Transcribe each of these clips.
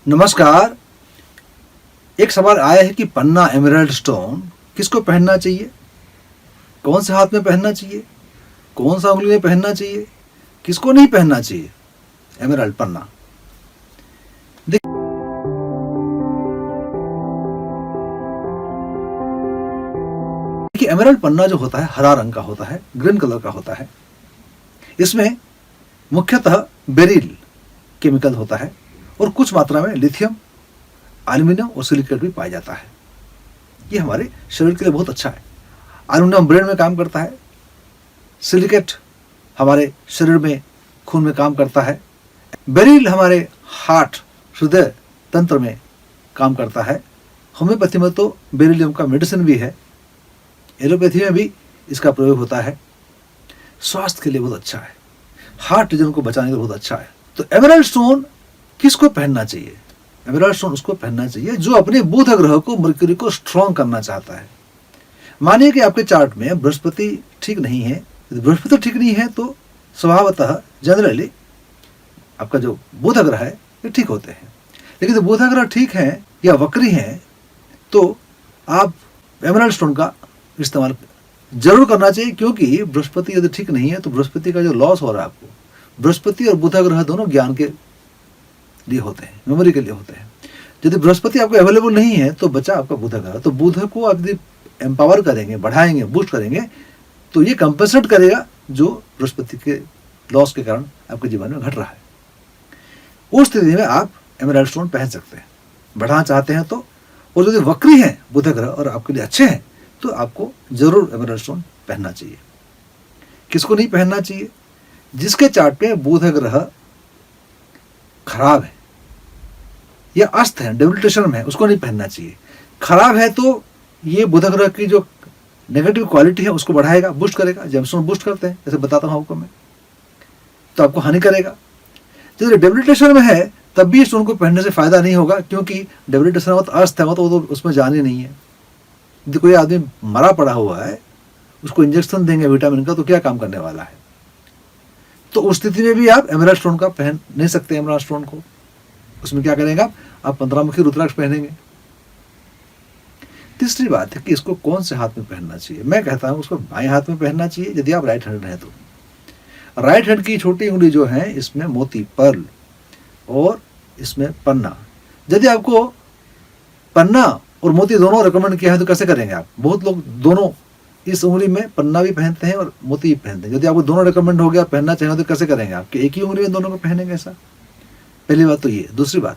नमस्कार। एक सवाल आया है कि पन्ना एमराल्ड स्टोन किसको पहनना चाहिए, कौन से हाथ में पहनना चाहिए, कौन सा उंगली में पहनना चाहिए, किसको नहीं पहनना चाहिए एमराल्ड पन्ना। देखिए, एमराल्ड पन्ना जो होता है हरा रंग का होता है, ग्रीन कलर का होता है। इसमें मुख्यतः बेरिल केमिकल होता है और कुछ मात्रा में लिथियम, एल्यूमिनियम और सिलिकेट भी पाया जाता है। ये हमारे शरीर के लिए बहुत अच्छा है। एल्यूमिनियम ब्रेन में काम करता है, सिलिकेट हमारे शरीर में खून में काम करता है, बेरिल हमारे हार्ट हृदय तंत्र में काम करता है। होम्योपैथी में तो बेरिलियम का मेडिसिन भी है, एलोपैथी में भी इसका प्रयोग होता है। स्वास्थ्य के लिए बहुत अच्छा है, हार्ट डिजीज को बचाने के लिए बहुत अच्छा है। तो एमराल्ड स्टोन किसको पहनना चाहिए? एमराल्ड स्टोन उसको पहनना चाहिए जो अपने बुध ग्रह को, मरकरी को स्ट्रॉन्ग करना चाहता है। मानिए कि आपके चार्ट में बृहस्पति ठीक नहीं है। यदि बृहस्पति ठीक नहीं है तो स्वभावतः जनरली आपका जो बुध ग्रह है ये ठीक होते हैं। लेकिन जब बुध ग्रह ठीक है या वक्री हैं तो आप एमराल्ड स्टोन का इस्तेमाल जरूर करना चाहिए, क्योंकि बृहस्पति यदि ठीक नहीं है तो बृहस्पति का जो लॉस हो रहा है आपको, बृहस्पति और बुध ग्रह दोनों ज्ञान के लिए होते हैं, मेमोरी के लिए होते हैं। यदि बृहस्पति आपको अवेलेबल नहीं है तो बचा आपका बुध ग्रह। तो बुध को आप यदि एम्पावर करेंगे, बढ़ाएंगे, बूस्ट करेंगे तो ये कंपेंसेट करेगा जो बृहस्पति के लॉस के कारण आपके जीवन में घट रहा है। उस स्थिति में आप एमराल्ड स्टोन पहन सकते हैं, बढ़ाना चाहते हैं तो। और यदि वक्री हैं बुध ग्रह और आपके लिए अच्छे हैं तो आपको जरूर एमराल्ड स्टोन पहनना चाहिए। किसको नहीं पहनना चाहिए? जिसके चार्ट में बुध ग्रह खराब है या अस्त है, डेबिलिटेशन में है, उसको नहीं पहनना चाहिए। खराब है तो ये बुध ग्रह की जो नेगेटिव क्वालिटी है उसको बढ़ाएगा, बूस्ट करेगा। जेमस्टोन बूस्ट करते हैं, जैसे बताता हूं आपको मैं, तो आपको हानि करेगा। जब डेबिलिटेशन में है तब भी स्टोन को पहनने से फायदा नहीं होगा, क्योंकि डेबिलिटेशन हो तो अस्त है, वो तो उसमें जान ही नहीं है। यदि कोई आदमी मरा पड़ा हुआ है, उसको इंजेक्शन देंगे विटामिन का तो क्या काम करने वाला है? तो उस स्थिति में भी आप एमराल्ड स्टोन का पहन नहीं सकते। एमराल्ड स्टोन को उसमें क्या करेंगे आप 15 मुखी रुद्राक्ष पहनेंगे। तीसरी बात है कि इसको कौन से हाथ में पहनना चाहिए। मैं कहता हूं उसको बाएं हाथ में पहनना चाहिए यदि आप राइट हैंड हैं तो। राइट हैंड की छोटी उंगली जो है इसमें मोती, पर्ल और इसमें पन्ना। यदि आपको पन्ना और मोती दोनों रिकमेंड किया है तो कैसे करेंगे आप? बहुत लोग दोनों इस उंगली में पन्ना भी पहनते हैं और मोती भी पहनते हैं। यदि आपको दोनों रिकमेंड हो गया, पहनना चाहिए तो कैसे करेंगे आप? एक ही उंगली में दोनों को पहनेंगे ऐसा? पहली बात तो ये। दूसरी बात,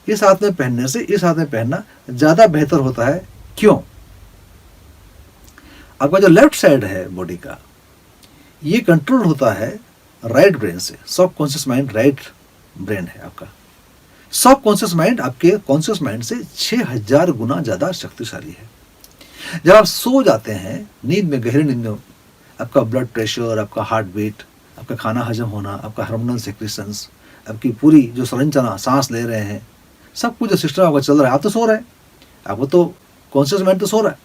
इस हाथ में पहनने से इस हाथ में पहनना ज्यादा बेहतर होता है। क्यों? आपका जो लेफ्ट साइड है बॉडी का, ये कंट्रोल होता है राइट ब्रेन से। सब कॉन्शियस माइंड राइट ब्रेन है आपका। सब कॉन्शियस माइंड आपके कॉन्शियस माइंड से 6000 गुना ज्यादा शक्तिशाली है। जब आप सो जाते हैं नींद में, गहरी नींद में, आपका ब्लड प्रेशर, आपका हार्ट बीट, आपका खाना हजम होना, आपका हार्मोनल सेक्रेशंस, आपकी पूरी जो संरचना, सांस ले रहे हैं, सब कुछ जो सिस्टम आपका चल रहा है, आप तो सो रहे हैं, आपको तो कॉन्शियस माइंड तो सो रहा है।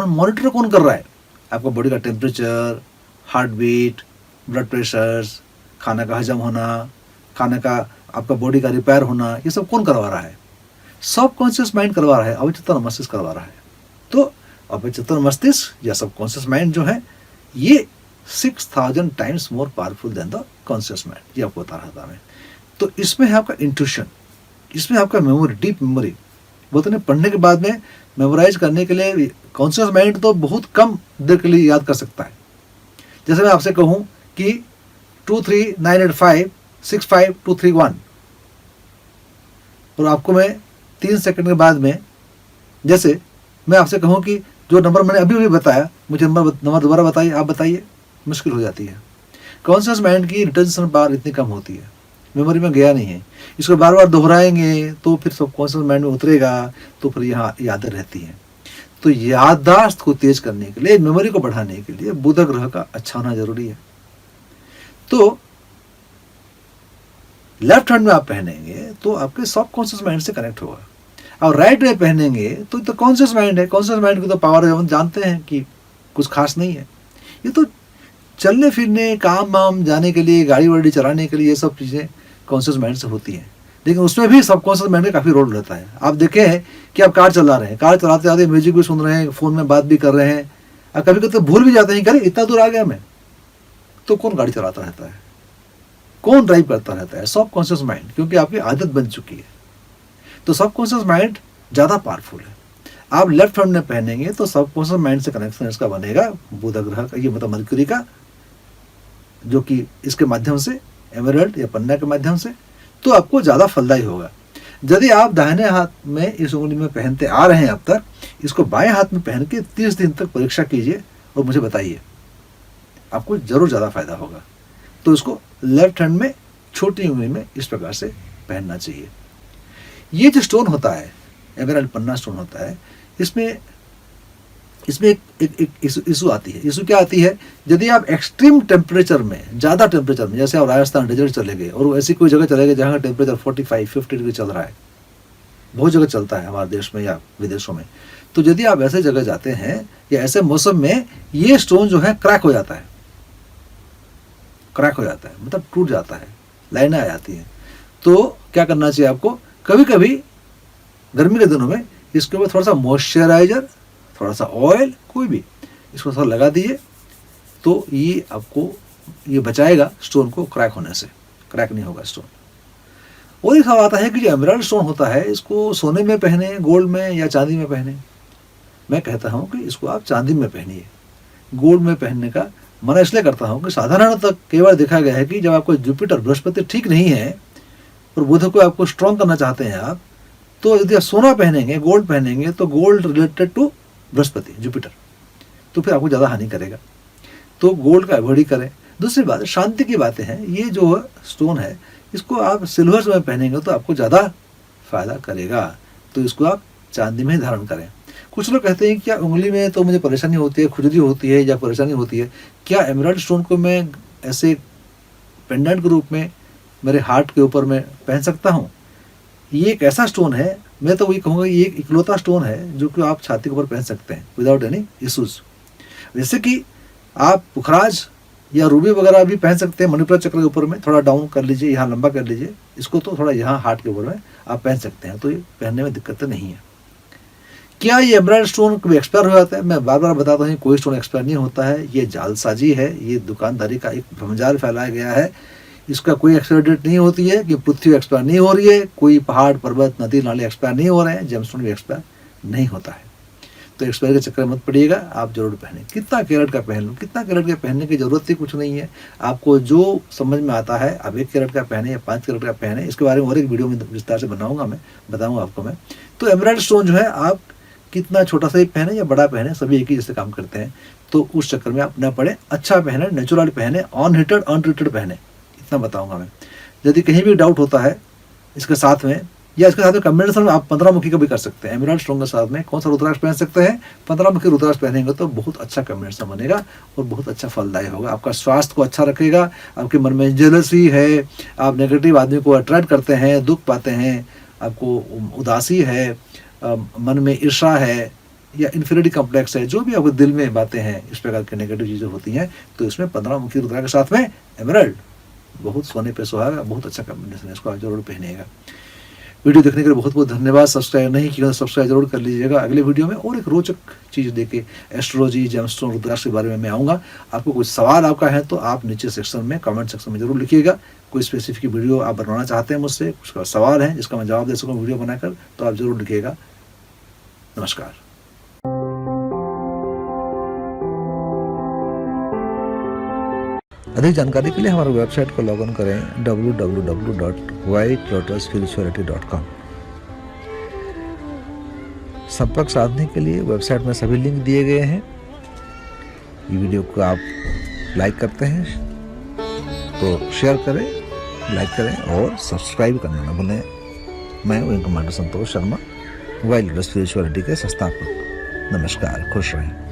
मॉनिटर कौन कर रहा है? आपका बॉडी का temperature, heart beat, blood pressures, खाना का हजम होना, खाने का आपका बॉडी का रिपेयर होना, ये सब कौन करवा रहा है? सब कॉन्शियस माइंड करवा रहा है, अवचेतन मस्तिष्क करवा रहा है। तो अवचेतन मस्तिष्क या सब कॉन्शियस माइंड जो है ये 6000 times more powerful than the conscious mind, ये आपको बता रहा था मैं। तो इसमें है आपका इंट्यूशन, इसमें आपका मेमोरी, डीप मेमोरी। बोलते हैं पढ़ने के बाद में मेमोराइज करने के लिए कॉन्शियस माइंड तो बहुत कम देर के लिए याद कर सकता है। जैसे मैं आपसे कहूं कि 2398565231 और आपको मैं 3 सेकंड के बाद में, जैसे मैं आपसे कहूं कि जो नंबर मैंने अभी बताया, मुझे नंबर दोबारा बताइए, आप बताइए, मुश्किल हो जाती है। कॉन्शियस माइंड की रिटेंशन पावर इतनी कम होती है, मेमोरी में गया नहीं है। इसको बार बार दोहराएंगे तो फिर सब कॉन्शियस माइंड में उतरेगा, तो फिर यहाँ यादें रहती हैं। तो याददाश्त को तेज करने के लिए, मेमोरी को बढ़ाने के लिए बुध ग्रह का अच्छा होना जरूरी है। तो लेफ्ट हैंड में आप पहनेंगे तो आपके सब कॉन्शियस माइंड से कनेक्ट होगा, और राइट में पहनेंगे तो कॉन्शियस माइंड है। कॉन्शियस माइंड की तो पावर हम जानते हैं कि कुछ खास नहीं है। ये तो चलने फिरने, काम वाम जाने के लिए, गाड़ी वाड़ी चलाने के लिए, ये सब चीज़ें कॉन्शियस माइंड से होती हैं। लेकिन उसमें भी सबकॉन्शियस माइंड का काफ़ी रोल रहता है। आप देखें कि आप कार चला रहे हैं, कार चलाते चलाते म्यूजिक भी सुन रहे हैं, फ़ोन में बात भी कर रहे हैं, और कभी कभी तो भूल भी जाते हैं, करे इतना दूर आ गया मैं, तो कौन गाड़ी चलाता रहता है, कौन ड्राइव करता रहता है? सबकॉन्शियस माइंड, क्योंकि आपकी आदत बन चुकी है। तो सबकॉन्शियस माइंड ज़्यादा पावरफुल है। आप लेफ्ट हैंड में पहनेंगे तो सबकॉन्शियस माइंड से कनेक्शन इसका बनेगा बुध ग्रह का, ये मतलब मरक्यूरी का, जो कि इसके माध्यम से एमराल्ड या पन्ना के माध्यम से, तो आपको ज़्यादा फलदायी होगा। यदि आप दाहिने हाथ में इस उंगली में पहनते आ रहे हैं अब तक, इसको बाएं हाथ में पहन के 30 दिन तक परीक्षा कीजिए और मुझे बताइए, आपको जरूर ज़्यादा फायदा होगा। तो इसको लेफ्ट हैंड में छोटी उंगली में इस प्रकार से पहनना चाहिए। ये जो स्टोन होता है, एमराल्ड पन्ना स्टोन होता है, इसमें एक इशू आती है। इशू क्या आती है? यदि आप एक्सट्रीम टेम्परेचर में, ज़्यादा टेम्परेचर में, जैसे आप राजस्थान डेजर्ट चले गए और ऐसी कोई जगह चले गए जहाँ का टेम्परेचर 45-50 डिग्री चल रहा है, बहुत जगह चलता है हमारे देश में या विदेशों में, तो यदि आप ऐसे जगह जाते हैं या ऐसे मौसम में, ये स्टोन जो है क्रैक हो जाता है, क्रैक हो जाता है मतलब टूट जाता है, लाइनें आ जाती हैं। तो क्या करना चाहिए आपको? कभी कभी गर्मी के दिनों में इसके ऊपर थोड़ा सा मॉइस्चराइजर, थोड़ा सा ऑयल, कोई भी इसको थोड़ा लगा दीजिए, तो ये आपको ये बचाएगा स्टोन को क्रैक होने से, क्रैक नहीं होगा स्टोन। और एक सवाल आता है कि जो एमराल्ड स्टोन होता है, इसको सोने में पहने, गोल्ड में या चांदी में पहने? मैं कहता हूँ कि इसको आप चांदी में पहनिए। गोल्ड में पहनने का मना इसलिए करता हूँ कि साधारणतः कई बार देखा गया है कि जब आपको जुपिटर, बृहस्पति ठीक नहीं है और बुध को आपको स्ट्रॉन्ग करना चाहते हैं आप, तो यदि आप सोना पहनेंगे, गोल्ड पहनेंगे, तो gold related to Brihaspati, Jupiter, तो फिर आपको ज़्यादा हानि करेगा। तो गोल्ड का अवॉइड ही करें। दूसरी बात, शांति की बातें हैं। ये जो स्टोन है, इसको आप सिल्वर में पहनेंगे तो आपको ज़्यादा फायदा करेगा, तो इसको आप चांदी में ही धारण करें। कुछ लोग कहते हैं क्या उंगली में तो मुझे परेशानी होती है, खुजली होती है या परेशानी होती है, क्या एमराल्ड स्टोन को मैं ऐसे पेंडेंट के रूप में मेरे हार्ट के ऊपर में पहन सकता हूँ? ये एक ऐसा स्टोन है, मैं तो वही कहूँगा ये एक इकलौता स्टोन है जो कि आप छाती के ऊपर पहन सकते हैं विदाउट एनी इशूज़। जैसे कि आप पुखराज या रूबी वगैरह भी पहन सकते हैं, मणिपुर चक्र के ऊपर में थोड़ा डाउन कर लीजिए, यहाँ लंबा कर लीजिए इसको, तो थोड़ा यहाँ हार्ट के ऊपर में आप पहन सकते हैं, तो ये पहनने में दिक्कत नहीं है। क्या ये एमराल्ड स्टोन कभी एक्सपायर हो जाता है? मैं बार बार बताता हूँ, कोई स्टोन एक्सपायर नहीं होता है। ये जालसाजी है, ये दुकानदारी का एक भ्रमजाल फैलाया गया है। इसका कोई एक्सपायर डेट नहीं होती है कि पृथ्वी एक्सपायर नहीं हो रही है, कोई पहाड़, पर्वत, नदी, नाले एक्सपायर नहीं हो रहे हैं, जेमस्टोन भी एक्सपायर नहीं होता है। तो एक्सपायर के चक्कर मत पड़िएगा, आप जरूर पहने। कितना कैरेट का पहन लो, कितना कैरेट का पहनने की जरूरत ही कुछ नहीं है। आपको जो समझ में आता है, आप 1 कैरेट का पहने या 5 कैरेट का पहने, इसके बारे में और एक वीडियो में विस्तार से बनाऊंगा, मैं बताऊंगा आपको मैं। तो एमराल्ड स्टोन जो है, आप कितना छोटा सा ही पहने या बड़ा पहने, सभी एक ही जैसे काम करते हैं, तो उस चक्कर में आप न पड़े। अच्छा पहने, नेचुरल पहने, अनहीटेड अनट्रीटेड पहने, इतना बताऊंगा मैं। यदि कहीं भी डाउट होता है इसके साथ में या इसके साथ में कॉम्बिनेशन में, आप 15 मुखी का भी कर सकते हैं। एमराल्ड स्टोन के साथ में कौन सा रुद्राक्ष पहन सकते हैं? 15 मुखी रुद्राक्ष पहनेंगे तो बहुत अच्छा कॉम्बिनेशन बनेगा और बहुत अच्छा फलदायी होगा। आपका स्वास्थ्य को अच्छा रखेगा। आपके मन में जेलसी है, आप नेगेटिव आदमी को अट्रैक्ट करते हैं, दुख पाते हैं, आपको उदासी है, मन में ईर्षा है या इन्फीरियरिटी कॉम्प्लेक्स है, जो भी आपके दिल में बातें हैं, इस प्रकार की नेगेटिव चीज़ें होती हैं, तो इसमें 15 मुखी रुद्राक्ष के साथ में एमराल्ड बहुत सोने पे सुहागा, बहुत अच्छा कॉम्बिनेशन है, इसको आप जरूर पहनिएगा। वीडियो देखने के लिए बहुत बहुत धन्यवाद। सब्सक्राइब नहीं किया तो सब्सक्राइब जरूर कर लीजिएगा। अगले वीडियो में और एक रोचक चीज़ देके एस्ट्रोलॉजी, जेमस्टोन, रुद्राक्ष के बारे में मैं आऊँगा। आपको कुछ सवाल आपका है तो आप नीचे सेक्शन में, कमेंट सेक्शन में जरूर लिखिएगा। कोई स्पेसिफिक वीडियो आप बनवाना चाहते हैं मुझसे, कुछ सवाल है जिसका मैं जवाब दे सकूँ वीडियो बनाकर, तो आप जरूर लिखिएगा। नमस्कार। अधिक जानकारी के लिए हमारे वेबसाइट को लॉग इन करें www.whitelotusspirituality.com। संपर्क साधने के लिए वेबसाइट में सभी लिंक दिए गए हैं। ये वीडियो को आप लाइक करते हैं तो शेयर करें, लाइक करें और सब्सक्राइब करना न भूलें। मैं wing commander Santosh Sharma, wild lotus spirituality के संस्थापक। नमस्कार, खुश रहें।